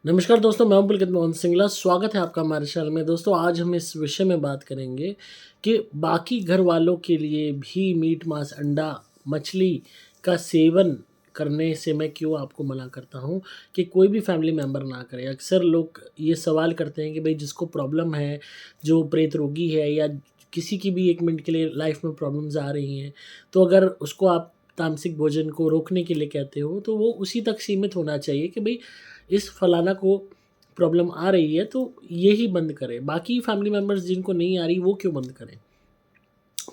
नमस्कार दोस्तों, मैं हूं पुलकित मोहन सिंगला। स्वागत है आपका हमारे चैनल में। दोस्तों, आज हम इस विषय में बात करेंगे कि बाकी घर वालों के लिए भी मीट, मांस, अंडा, मछली का सेवन करने से मैं क्यों आपको मना करता हूं कि कोई भी फैमिली मेम्बर ना करे। अक्सर लोग ये सवाल करते हैं कि भाई जिसको प्रॉब्लम है, जो प्रेत रोगी है या किसी की भी 1 मिनट के लिए लाइफ में प्रॉब्लम्स आ रही हैं, तो अगर उसको आप तामसिक भोजन को रोकने के लिए कहते हो, तो वो उसी तक सीमित होना चाहिए कि भई इस फलाना को प्रॉब्लम आ रही है तो ये ही बंद करें। बाकी फैमिली मेंबर्स जिनको नहीं आ रही वो क्यों बंद करें?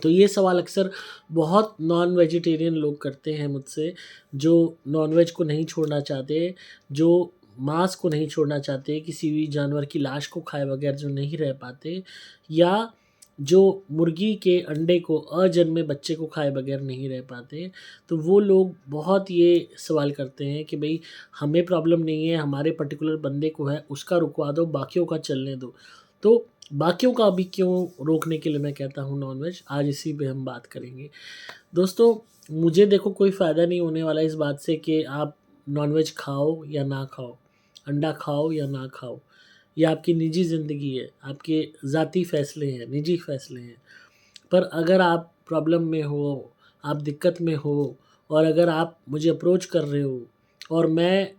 तो ये सवाल अक्सर बहुत नॉन वेजिटेरियन लोग करते हैं मुझसे, जो नॉन-वेज को नहीं छोड़ना चाहते, जो मांस को नहीं छोड़ना चाहते, किसी भी जानवर की लाश को खाए बगैर जो नहीं रह पाते, या जो मुर्गी के अंडे को अजन्मे बच्चे को खाए बगैर नहीं रह पाते। तो वो लोग बहुत ये सवाल करते हैं कि भई हमें प्रॉब्लम नहीं है, हमारे पर्टिकुलर बंदे को है, उसका रुकवा दो, बाकियों का चलने दो। तो बाकियों का अभी क्यों रोकने के लिए मैं कहता हूँ नॉन-वेज, आज इसी पे हम बात करेंगे। दोस्तों, मुझे देखो कोई फ़ायदा नहीं होने वाला इस बात से कि आप नॉन-वेज खाओ या ना खाओ, अंडा खाओ या ना खाओ। ये आपकी निजी ज़िंदगी है, आपके ज़ाती फ़ैसले हैं, निजी फ़ैसले हैं। पर अगर आप प्रॉब्लम में हो, आप दिक्कत में हो और अगर आप मुझे अप्रोच कर रहे हो और मैं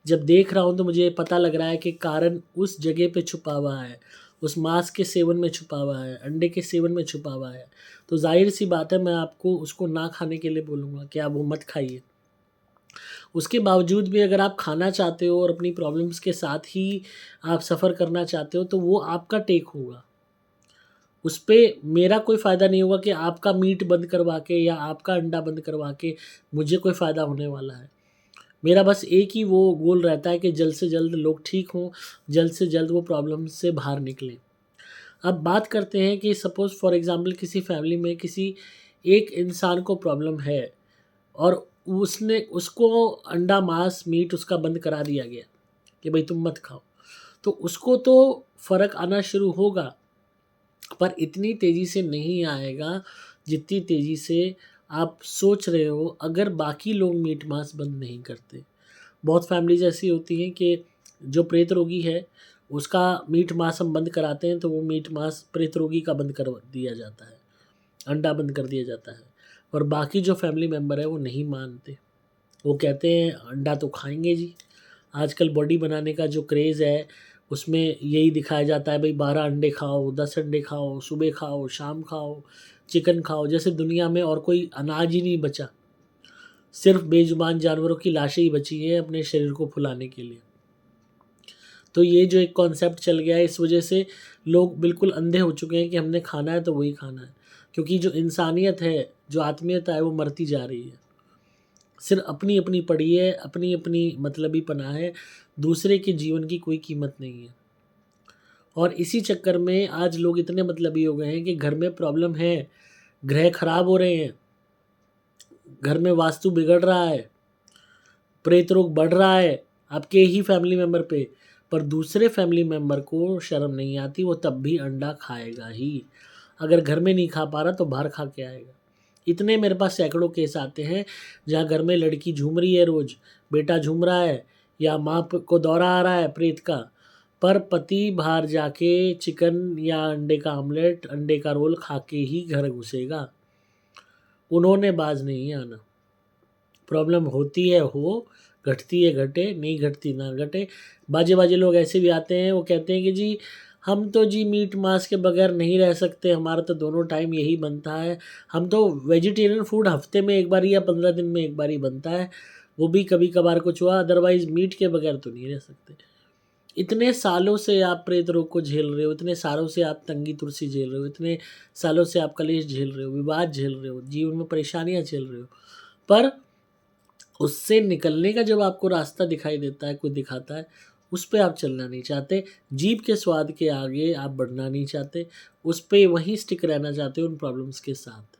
जब देख रहा हूँ तो मुझे पता लग रहा है कि कारण उस जगह पे छुपा हुआ है, उस मांस के सेवन में छुपा हुआ है, अंडे के सेवन में छुपा हुआ है, तो ज़ाहिर-सी बात है मैं आपको उसको ना खाने के लिए बोलूँगा कि आप वो मत खाइए। उसके बावजूद भी अगर आप खाना चाहते हो और अपनी प्रॉब्लम्स के साथ ही आप सफ़र करना चाहते हो तो वो आपका टेक होगा। उस पे मेरा कोई फ़ायदा नहीं होगा कि आपका मीट बंद करवा के या आपका अंडा बंद करवा के मुझे कोई फ़ायदा होने वाला है। मेरा बस एक ही वो गोल रहता है कि जल्द से जल्द लोग ठीक हों, जल्द से जल्द वो प्रॉब्लम से बाहर निकलें। अब बात करते हैं कि सपोज़ फॉर एग्ज़ाम्पल किसी फैमिली में किसी एक इंसान को प्रॉब्लम है और उसने उसको अंडा, मांस, मीट उसका बंद करा दिया गया कि भई तुम मत खाओ। तो उसको तो फ़र्क आना शुरू होगा, पर इतनी तेज़ी से नहीं आएगा, जितनी तेज़ी से आप सोच रहे हो अगर बाकी लोग मीट, मांस बंद नहीं करते। बहुत फैमिलीज़ ऐसी होती हैं कि जो प्रेत रोगी है, उसका मीट, मांस हम बंद कराते हैं, तो वो मीट, मांस प्रेत रोगी का बंद कर दिया जाता है, अंडा बंद कर दिया जाता है। और बाकी जो फैमिली मेंबर है, वो नहीं मानते। वो कहते हैं, "अंडा तो खाएँगे जी।" आजकल बॉडी बनाने का जो क्रेज़ है, उसमें यही दिखाया जाता है, भई 12 अंडे खाओ, 10 अंडे खाओ, सुबह खाओ, शाम खाओ, चिकन खाओ, जैसे दुनिया में और कोई अनाज ही नहीं बचा। सिर्फ़ बेज़ुबान जानवरों की लाशें ही बची हैं अपने शरीर को फुलाने के लिए। तो ये जो एक कॉन्सेप्ट चल गया है, इस वजह से लोग बिल्कुल अंधे हो चुके हैं कि हमने खाना है तो वही खाना है। क्योंकि जो इंसानियत है, जो आत्मीयता है, वो मरती जा रही है। सिर्फ़ अपनी-अपनी पड़ी है, अपनी-अपनी मतलबीपना है, दूसरे के जीवन की कोई कीमत नहीं है। और इसी चक्कर में आज लोग इतने मतलबी हो गए हैं कि घर में प्रॉब्लम है, ग्रह खराब हो रहे हैं, घर में वास्तु बिगड़ रहा है, प्रेत रोग बढ़ रहा है आपके ही फैमिली मेंबर पे, पर दूसरे फैमिली मेंबर को शर्म नहीं आती, वो तब भी अंडा खाएगा ही। अगर घर में नहीं खा पा रहा तो बाहर खा के आएगा। इतने मेरे पास सैकड़ों केस आते हैं जहाँ घर में लड़की झूम रही है रोज़, बेटा झूम रहा है या माँ को दौरा आ रहा है प्रेत का, पर पति बाहर जाके चिकन या अंडे का आमलेट, अंडे का रोल खा के ही घर घुसेगा। उन्होंने बाज नहीं आना। प्रॉब्लम होती है हो, घटती है घटे, नहीं घटती ना घटे। बाजे-बाजे लोग ऐसे भी आते हैं, वो कहते हैं कि जी हम तो जी मीट मांस के बगैर नहीं रह सकते, हमारा तो दोनों टाइम यही बनता है। हम तो वेजिटेरियन फूड हफ्ते में 1 बार या 15 दिन में 1 बार ही बनता है, वो भी कभी-कभार कुछ हुआ, अदरवाइज़ मीट के बगैर तो नहीं रह सकते। इतने सालों से आप प्रेत रोग को झेल रहे हो, इतने सालों से आप तंगी-तुरसी झेल रहे हो, इतने सालों से आप कलेश झेल रहे हो, विवाद झेल रहे हो, जीवन में परेशानियाँ झेल रहे हो। पर उससे निकलने का जब आपको रास्ता दिखाई देता है, कोई दिखाता है, उस पे आप चलना नहीं चाहते, जीभ के स्वाद के आगे आप बढ़ना नहीं चाहते, उस पे वहीं स्टिक रहना चाहते हो उन प्रॉब्लम्स के साथ।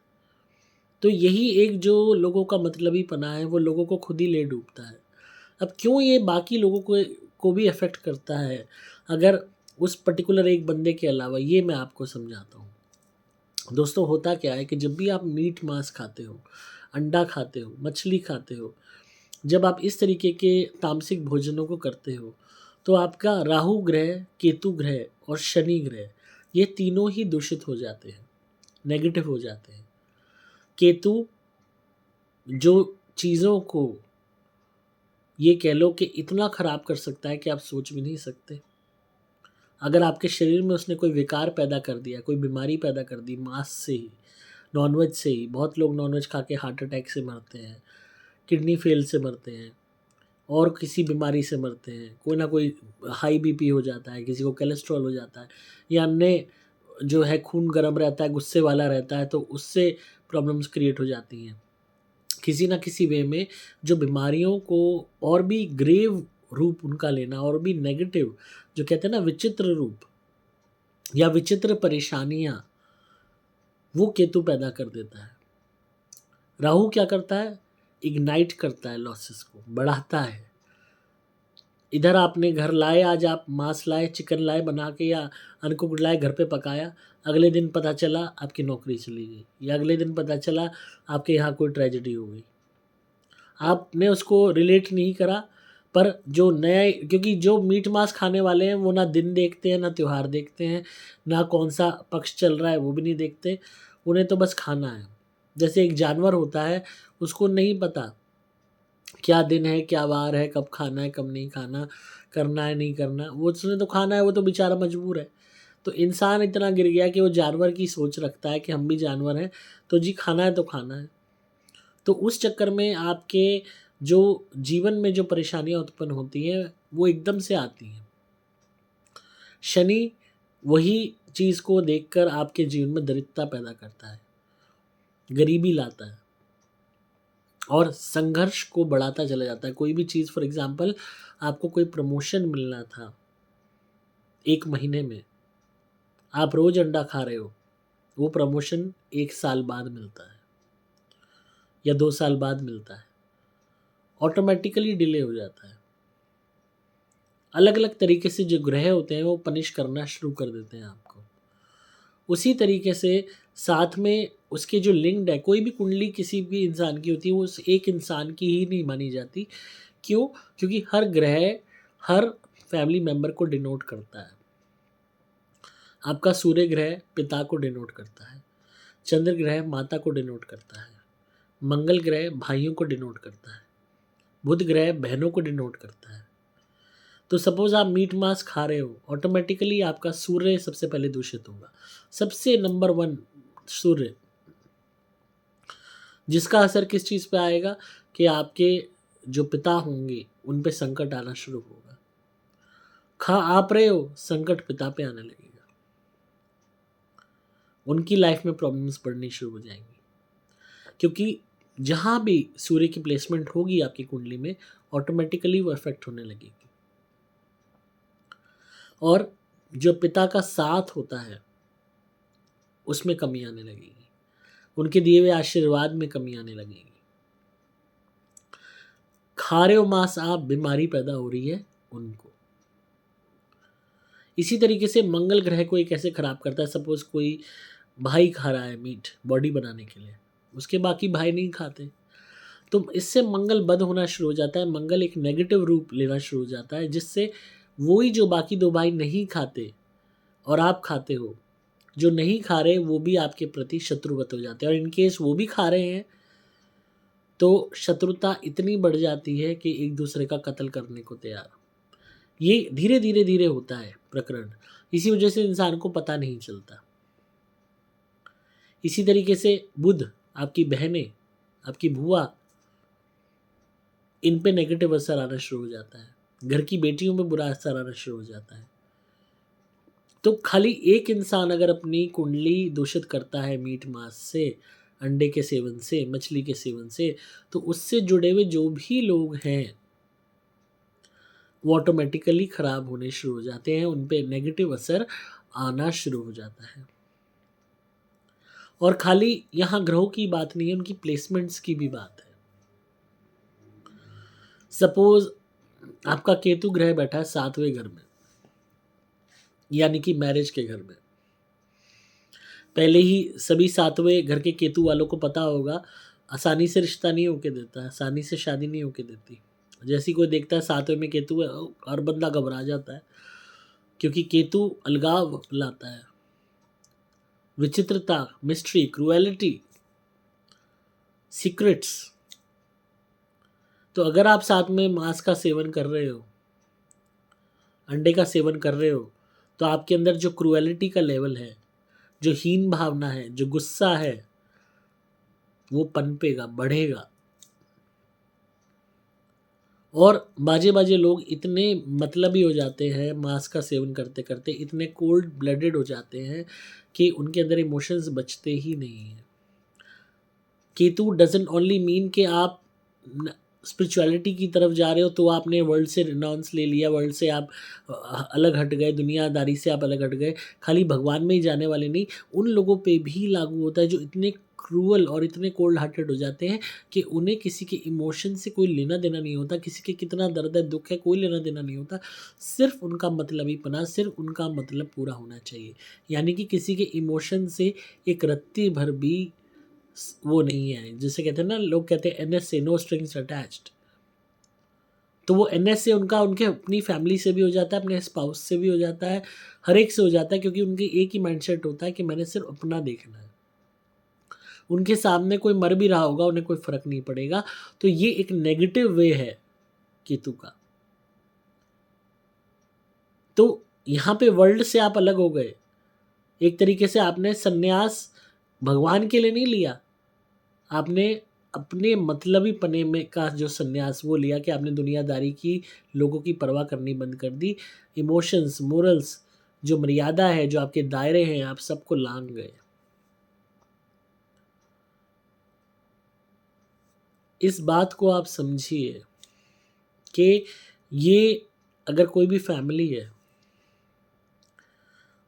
तो यही एक जो लोगों का मतलबीपना है, वो लोगों को खुद ही ले डूबता है। अब क्यों ये बाकी लोगों को भी अफ़ेक्ट करता है, अगर उस पर्टिकुलर एक बंदे के अलावा, ये मैं आपको समझाता हूँ। दोस्तों, होता क्या है कि जब भी आप मीट मांस खाते हो, अंडा खाते हो, मछली खाते हो, जब आप इस तरीके के तामसिक भोजनों को करते हो, तो आपका राहु ग्रह, केतु ग्रह और शनि ग्रह ये तीनों ही दूषित हो जाते हैं, नेगेटिव हो जाते हैं। केतु जो चीज़ों को ये कह लो कि इतना ख़राब कर सकता है कि आप सोच भी नहीं सकते। अगर आपके शरीर में उसने कोई विकार पैदा कर दिया, कोई बीमारी पैदा कर दी मांस से ही, नॉनवेज से ही, बहुत लोग नॉनवेज खा के हार्ट अटैक से मरते हैं, किडनी फेल से मरते हैं और किसी बीमारी से मरते हैं। कोई ना कोई हाई बीपी हो जाता है, किसी को कोलेस्ट्रॉल हो जाता है या अन्य जो है खून गर्म रहता है, गुस्से वाला रहता है, तो उससे प्रॉब्लम्स क्रिएट हो जाती हैं। किसी ना किसी वे में जो बीमारियों को और भी ग्रेव रूप उनका लेना और भी नेगेटिव, जो कहते हैं ना विचित्र रूप या विचित्र परेशानियां, वो केतु पैदा कर देता है। राहु क्या करता है? इग्नाइट करता है, लॉसेस को बढ़ाता है। इधर आपने घर लाए, आज आप मांस लाए, चिकन लाए बना के या अनकुक्ड लाए, घर पे पकाया, अगले दिन पता चला आपकी नौकरी चली गई या अगले दिन पता चला आपके यहाँ कोई ट्रेजेडी हो गई। आपने उसको रिलेट नहीं करा, पर जो नया, क्योंकि जो मीट मांस खाने वाले हैं वो ना दिन देखते हैं, ना त्यौहार देखते हैं, ना कौन सा पक्ष चल रहा है वो भी नहीं देखते, उन्हें तो बस खाना है। जैसे एक जानवर होता है, उसको नहीं पता क्या दिन है, क्या वार है, कब खाना है, कब नहीं खाना, करना है, नहीं करना, वो उसने तो खाना है, वो तो बेचारा मजबूर है। तो इंसान इतना गिर गया कि वो जानवर की सोच रखता है कि हम भी जानवर हैं, तो जी खाना है तो खाना है। तो उस चक्कर में आपके जो जीवन में जो परेशानियां उत्पन्न होती हैं वो एकदम से आती हैं। शनि वही चीज़ को देखकर आपके जीवन में दरिद्रता पैदा करता है, गरीबी लाता है और संघर्ष को बढ़ाता चला जाता है। कोई भी चीज़, फॉर एग्जांपल आपको कोई प्रमोशन मिलना था 1 महीने में, आप रोज अंडा खा रहे हो, वो प्रमोशन 1 साल बाद मिलता है या 2 साल बाद मिलता है, ऑटोमेटिकली डिले हो जाता है। अलग अलग तरीके से जो ग्रह होते हैं वो पनिश करना शुरू कर देते हैं आपको। उसी तरीके से साथ में उसके जो लिंक्ड है, कोई भी कुंडली किसी भी इंसान की होती है, वो उस एक इंसान की ही नहीं मानी जाती। क्यों? क्योंकि हर ग्रह हर फैमिली मेंबर को डिनोट करता है। आपका सूर्य ग्रह पिता को डिनोट करता है, चंद्र ग्रह माता को डिनोट करता है, मंगल ग्रह भाइयों को डिनोट करता है, बुध ग्रह बहनों को डिनोट करता है। तो सपोज आप मीट मांस खा रहे हो, ऑटोमेटिकली आपका सूर्य सबसे पहले दूषित होगा। सबसे नंबर 1 सूर्य, जिसका असर किस चीज़ पे आएगा कि आपके जो पिता होंगे उन पे संकट आना शुरू होगा। खा आप रहे हो, संकट पिता पे आने लगेगा, उनकी लाइफ में प्रॉब्लम्स बढ़नी शुरू हो जाएंगी। क्योंकि जहाँ भी सूर्य की प्लेसमेंट होगी आपकी कुंडली में, ऑटोमेटिकली वो इफेक्ट होने लगेगी। और जो पिता का साथ होता है उसमें कमी आने लगेगी, उनके दिए हुए आशीर्वाद में कमी आने लगेगी। खा रहे हो मांस आप, बीमारी पैदा हो रही है उनको। इसी तरीके से मंगल ग्रह को ये कैसे खराब करता है? सपोज कोई भाई खा रहा है मीट बॉडी बनाने के लिए, उसके बाकी भाई नहीं खाते, तो इससे मंगल बद होना शुरू हो जाता है। मंगल एक नेगेटिव रूप लेना शुरू हो जाता है, जिससे वही जो बाकी 2 भाई नहीं खाते और आप खाते हो, जो नहीं खा रहे वो भी आपके प्रति शत्रुवत हो जाते हैं। और इनकेस वो भी खा रहे हैं तो शत्रुता इतनी बढ़ जाती है कि एक दूसरे का कत्ल करने को तैयार। ये धीरे धीरे धीरे होता है प्रकरण, इसी वजह से इंसान को पता नहीं चलता। इसी तरीके से बुध, आपकी बहनें, आपकी बुआ, इन पे नेगेटिव असर आना शुरू हो जाता है, घर की बेटियों पे बुरा असर आना शुरू हो जाता है। तो खाली एक इंसान अगर अपनी कुंडली दूषित करता है मीट मांस से, अंडे के सेवन से, मछली के सेवन से, तो उससे जुड़े हुए जो भी लोग हैं वो ऑटोमेटिकली खराब होने शुरू हो जाते हैं, उन पे नेगेटिव असर आना शुरू हो जाता है। और खाली यहाँ ग्रहों की बात नहीं है, उनकी प्लेसमेंट्स की भी बात है। सपोज आपका केतु ग्रह बैठा है 7वें घर में, यानी कि मैरिज के घर में। पहले ही सभी 7वें घर के केतु वालों को पता होगा, आसानी से रिश्ता नहीं होके देता, आसानी से शादी नहीं होके देती, जैसे ही कोई देखता है 7वें में केतु है, हर बंदा घबरा जाता है, क्योंकि केतु अलगाव लाता है, विचित्रता, मिस्ट्री, क्रूएलिटी, सीक्रेट्स। तो अगर आप साथ में मांस का सेवन कर रहे हो, अंडे का सेवन कर रहे हो, तो आपके अंदर जो क्रूएलिटी का लेवल है, जो हीन भावना है, जो गुस्सा है, वो पनपेगा, बढ़ेगा। और बाजे बाजे लोग इतने मतलबी हो जाते हैं मांस का सेवन करते करते, इतने कोल्ड ब्लडेड हो जाते हैं कि उनके अंदर इमोशंस बचते ही नहीं हैं। केतु डजंट ओनली मीन कि आप स्पिरिचुअलिटी की तरफ जा रहे हो तो आपने वर्ल्ड से रिनाउंस ले लिया, वर्ल्ड से आप अलग हट गए, दुनियादारी से आप अलग हट गए। खाली भगवान में ही जाने वाले नहीं, उन लोगों पे भी लागू होता है जो इतने क्रूअल और इतने कोल्ड हार्टेड हो जाते हैं कि उन्हें किसी के इमोशन से कोई लेना देना नहीं होता, किसी के कितना दर्द है, दुख है, कोई लेना देना नहीं होता। सिर्फ उनका मतलबीपना, सिर्फ उनका मतलब पूरा होना चाहिए। यानी कि किसी के इमोशन से एक रत्ती भर भी वो नहीं है। जिसे कहते हैं ना, लोग कहते हैं एनएस से, नो स्ट्रिंग्स अटैच्ड। तो वो एनएस से उनका उनके अपनी फैमिली से भी हो जाता है, अपने स्पाउस से भी हो जाता है, हर एक से हो जाता है, क्योंकि उनकी एक ही माइंडसेट होता है कि मैंने सिर्फ अपना देखना है। उनके सामने कोई मर भी रहा होगा, उन्हें कोई फर्क नहीं पड़ेगा। तो ये एक नेगेटिव वे है केतु का। तो यहाँ पे वर्ल्ड से आप अलग हो गए, एक तरीके से आपने संन्यास भगवान के लिए नहीं लिया, आपने अपने मतलबी पने में का जो संन्यास वो लिया कि आपने दुनियादारी की, लोगों की परवाह करनी बंद कर दी। इमोशंस, मोरल्स, जो मर्यादा है, जो आपके दायरे हैं, आप सबको लांघ गए। इस बात को आप समझिए कि ये अगर कोई भी फैमिली है,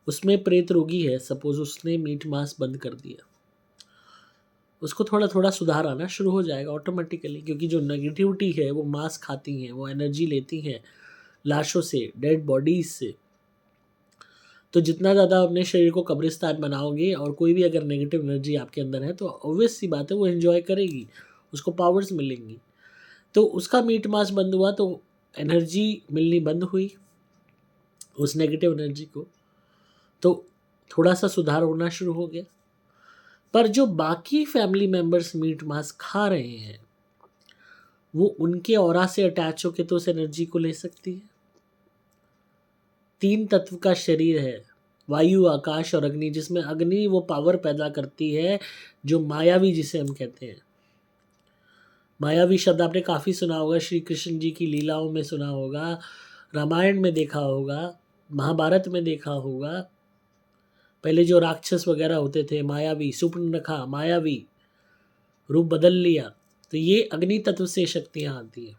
उसमें प्रेत रोगी है, सपोज उसने मीट मांस बंद कर दिया, उसको थोड़ा थोड़ा सुधार आना शुरू हो जाएगा ऑटोमेटिकली, क्योंकि जो नेगेटिविटी है वो मांस खाती हैं, वो एनर्जी लेती हैं लाशों से, डेड बॉडीज से। तो जितना ज़्यादा अपने शरीर को कब्रिस्तान बनाओगे, और कोई भी अगर नेगेटिव एनर्जी आपके अंदर है, तो ऑब्वियस सी बात है वो एंजॉय करेगी, उसको पावर्स मिलेंगी। तो उसका मीट मांस बंद हुआ तो एनर्जी मिलनी बंद हुई उस नेगेटिव एनर्जी को, तो थोड़ा सा सुधार होना शुरू हो गया। पर जो बाकी फैमिली मेंबर्स मीट मांस खा रहे हैं, वो उनके ऑरा से अटैच होकर तो उस एनर्जी को ले सकती है। 3 तत्व का शरीर है, वायु, आकाश और अग्नि, जिसमें अग्नि वो पावर पैदा करती है जो मायावी, जिसे हम कहते हैं। मायावी शब्द आपने काफ़ी सुना होगा, श्री कृष्ण जी की लीलाओं में सुना होगा, रामायण में देखा होगा, महाभारत में देखा होगा। पहले जो राक्षस वगैरह होते थे, मायावी, सुपर्णखा मायावी, रूप बदल लिया, तो ये अग्नि तत्व से शक्तियाँ आती हैं।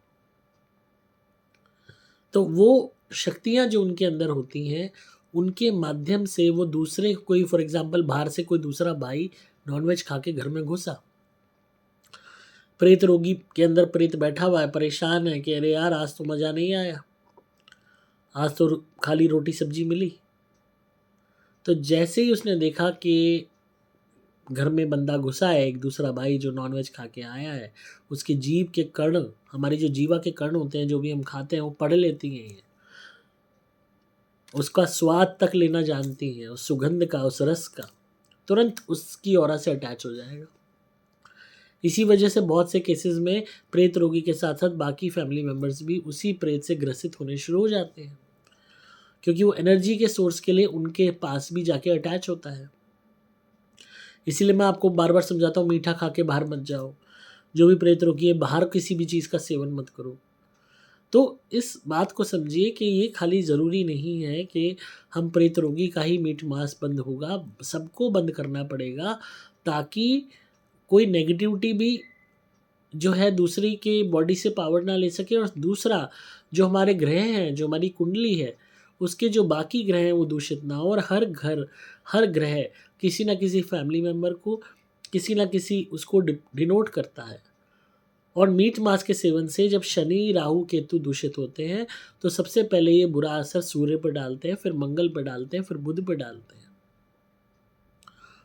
तो वो शक्तियाँ जो उनके अंदर होती हैं, उनके माध्यम से वो दूसरे, कोई फॉर एग्जांपल बाहर से कोई दूसरा भाई नॉनवेज खा के घर में घुसा, प्रेत रोगी के अंदर प्रेत बैठा हुआ है, परेशान है कि अरे यार आज तो मज़ा नहीं आया, आज तो खाली रोटी सब्जी मिली। तो जैसे ही उसने देखा कि घर में बंदा घुसा है, एक दूसरा भाई जो नॉनवेज खा के आया है, उसकी जीभ के कर्ण, हमारी जो जीवा के कर्ण होते हैं, जो भी हम खाते हैं, वो पढ़ लेती हैं ये, उसका स्वाद तक लेना जानती हैं, उस सुगंध का, उस रस का, तुरंत उसकी ऑरा से अटैच हो जाएगा। इसी वजह से बहुत से केसेस में प्रेत रोगी के साथ साथ बाकी फैमिली मेम्बर्स भी उसी प्रेत से ग्रसित होने शुरू हो जाते हैं, क्योंकि वो एनर्जी के सोर्स के लिए उनके पास भी जाके अटैच होता है। इसीलिए मैं आपको बार बार समझाता हूँ, मीठा खा के बाहर मत जाओ, जो भी प्रेत रोगी है, बाहर किसी भी चीज़ का सेवन मत करो। तो इस बात को समझिए कि ये खाली ज़रूरी नहीं है कि हम प्रेत रोगी का ही मीट मांस बंद होगा, सबको बंद करना पड़ेगा, ताकि कोई नेगेटिविटी भी जो है दूसरी के बॉडी से पावर ना ले सके, और दूसरा जो हमारे ग्रह हैं, जो हमारी कुंडली है, उसके जो बाकी ग्रह हैं वो दूषित ना हो। और हर घर, हर ग्रह किसी ना किसी फैमिली मेम्बर को, किसी ना किसी उसको डिनोट करता है। और मीट मांस के सेवन से जब शनि, राहु, केतु दूषित होते हैं, तो सबसे पहले ये बुरा असर सूर्य पर डालते हैं, फिर मंगल पर डालते हैं, फिर बुध पर डालते हैं।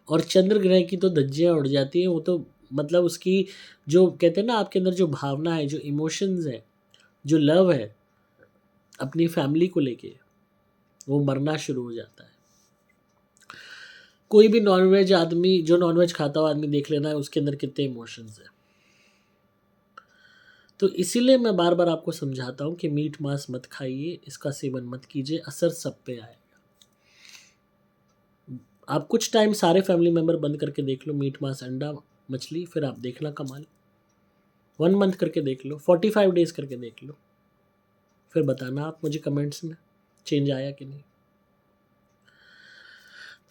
और चंद्र ग्रह की तो धज्जियाँ उड़ जाती हैं। वो तो मतलब उसकी जो कहते हैं ना, आपके अंदर जो भावना है, जो इमोशंस है, जो लव है अपनी फैमिली को लेके, वो मरना शुरू हो जाता है। कोई भी नॉनवेज आदमी, जो नॉनवेज खाता हुआ आदमी देख लेना है उसके अंदर कितने इमोशंस है। तो इसीलिए मैं बार बार आपको समझाता हूँ कि मीट मांस मत खाइए, इसका सेवन मत कीजिए, असर सब पे आएगा। आप कुछ टाइम सारे फैमिली मेम्बर बंद करके देख लो मीट मांस अंडा मछली, फिर आप देखना कमाल। 1 मंथ करके देख लो, 45 डेज करके देख लो, फिर बताना आप मुझे कमेंट्स में चेंज आया कि नहीं।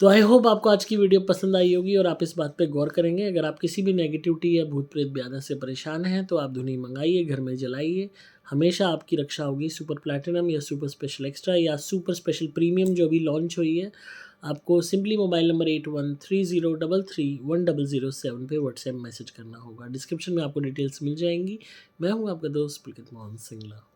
तो आई होप आपको आज की वीडियो पसंद आई होगी और आप इस बात पे गौर करेंगे। अगर आप किसी भी नेगेटिविटी या भूत प्रेत ब्याना से परेशान हैं तो आप धुनी मंगाइए, घर में जलाइए, हमेशा आपकी रक्षा होगी। सुपर प्लैटिनम या सुपर स्पेशल एक्स्ट्रा या सुपर स्पेशल प्रीमियम जो अभी लॉन्च हुई है, आपको सिंपली मोबाइल नंबर 8130331007 पे व्हाट्सएप मैसेज करना होगा। डिस्क्रिप्शन में आपको डिटेल्स मिल जाएंगी। मैं हूँ आपका दोस्त पुलकित मोहन सिंगला।